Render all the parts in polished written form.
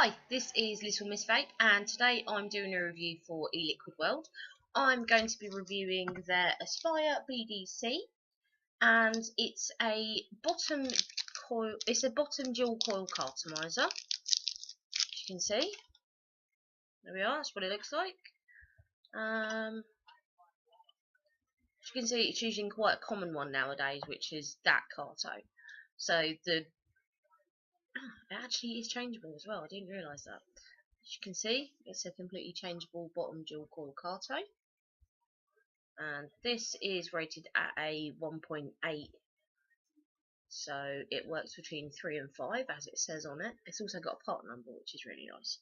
Hi, this is Little Miss Vape, and today I'm doing a review for eLiquid World. I'm going to be reviewing their Aspire BDC, and it's a bottom coil. It's a bottom dual coil cartomizer. As you can see, there we are. That's what it looks like. As you can see, it's using quite a common one nowadays, which is that carto. So it actually is changeable as well. I didn't realise that. As you can see, it's a completely changeable bottom dual coil carto, and this is rated at a 1.8, so it works between 3 and 5 as it says on it. It's also got a part number, which is really nice.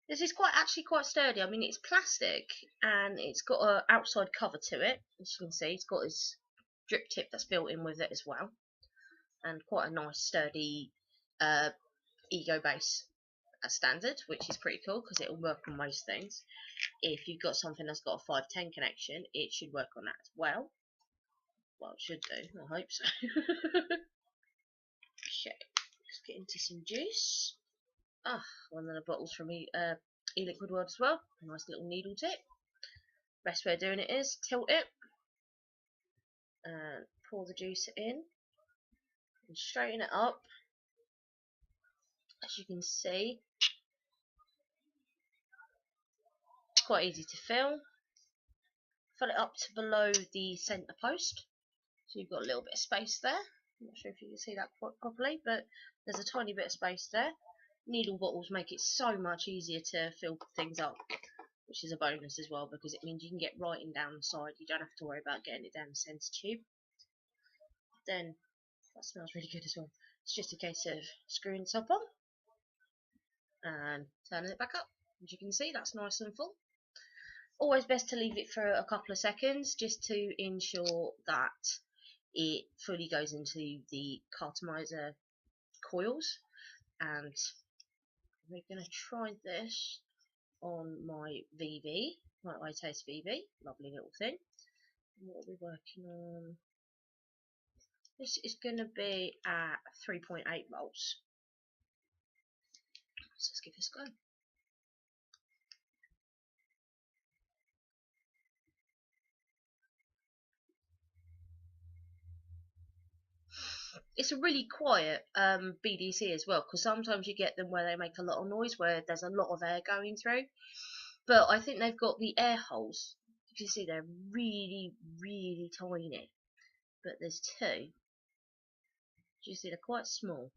This is actually quite sturdy. I mean, it's plastic and it's got an outside cover to it. As you can see, it's got this drip tip that's built in with it as well, and quite a nice sturdy ego base as standard, which is pretty cool because it will work on most things. If you've got something that's got a 510 connection, it should work on that as well. Well, it should do. I hope so. Okay, let's get into some juice. One of the bottles from eLiquid World as well. A nice little needle tip. Best way of doing it is tilt it and pour the juice in and straighten it up. As you can see, it's quite easy to fill. Fill it up to below the centre post, so you've got a little bit of space there. I'm not sure if you can see that quite properly, but there's a tiny bit of space there. Needle bottles make it so much easier to fill things up, which is a bonus as well, because it means you can get writing down the side. You don't have to worry about getting it down the centre tube. Then that smells really good as well. It's just a case of screwing the top on and turning it back up. As you can see, that's nice and full. Always best to leave it for a couple of seconds just to ensure that it fully goes into the cartomizer coils. And we're going to try this on my VV, my iTaste VV, lovely little thing. And what are we working on? This is going to be at 3.8 volts. So let's give this a go. It's a really quiet BDC as well, because sometimes you get them where they make a lot of noise, where there's a lot of air going through. But I think they've got the air holes. You can see they're really, really tiny. But there's two. You see they're quite small.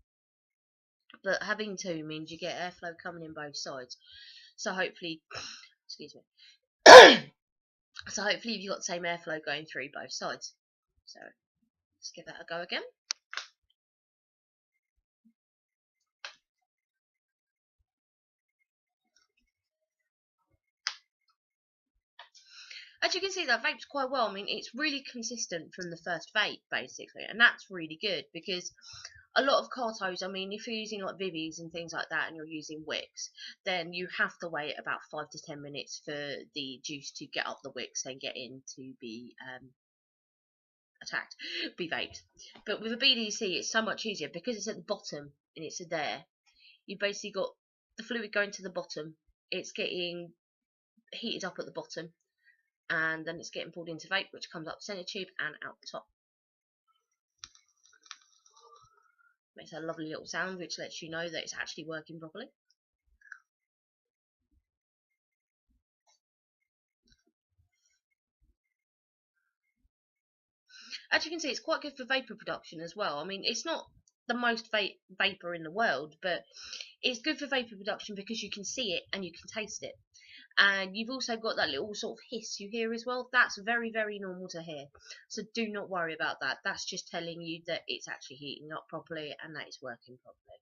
But having two means you get airflow coming in both sides. So hopefully, excuse me. So hopefully you've got the same airflow going through both sides. So let's give that a go again. As you can see, that vapes quite well. I mean, it's really consistent from the first vape, basically, and that's really good, because a lot of cartos, I mean, if you're using like Vivies and things like that and you're using wicks, then you have to wait about 5 to 10 minutes for the juice to get up the wicks and get in to be be vaped. But with a BDC, it's so much easier because it's at the bottom and it's there. You basically got the fluid going to the bottom, it's getting heated up at the bottom, and then it's getting pulled into vape, which comes up the centre tube and out the top. Makes a lovely little sound, which lets you know that it's actually working properly. As you can see, it's quite good for vapour production as well. I mean, it's not the most vapour in the world, but it's good for vapour production because you can see it and you can taste it. And you've also got that little sort of hiss you hear as well. That's very, very normal to hear. So do not worry about that. That's just telling you that it's actually heating up properly and that it's working properly.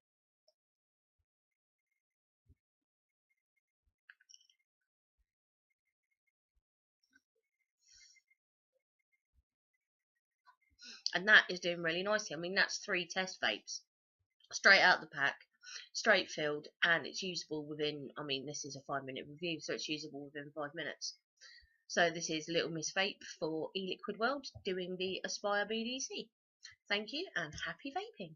And that is doing really nicely. I mean, that's 3 test vapes straight out the pack, straight filled, and it's usable within, I mean, this is a 5-minute review, so it's usable within 5 minutes. So this is Little Miss Vape for eLiquid World doing the Aspire BDC. Thank you and happy vaping.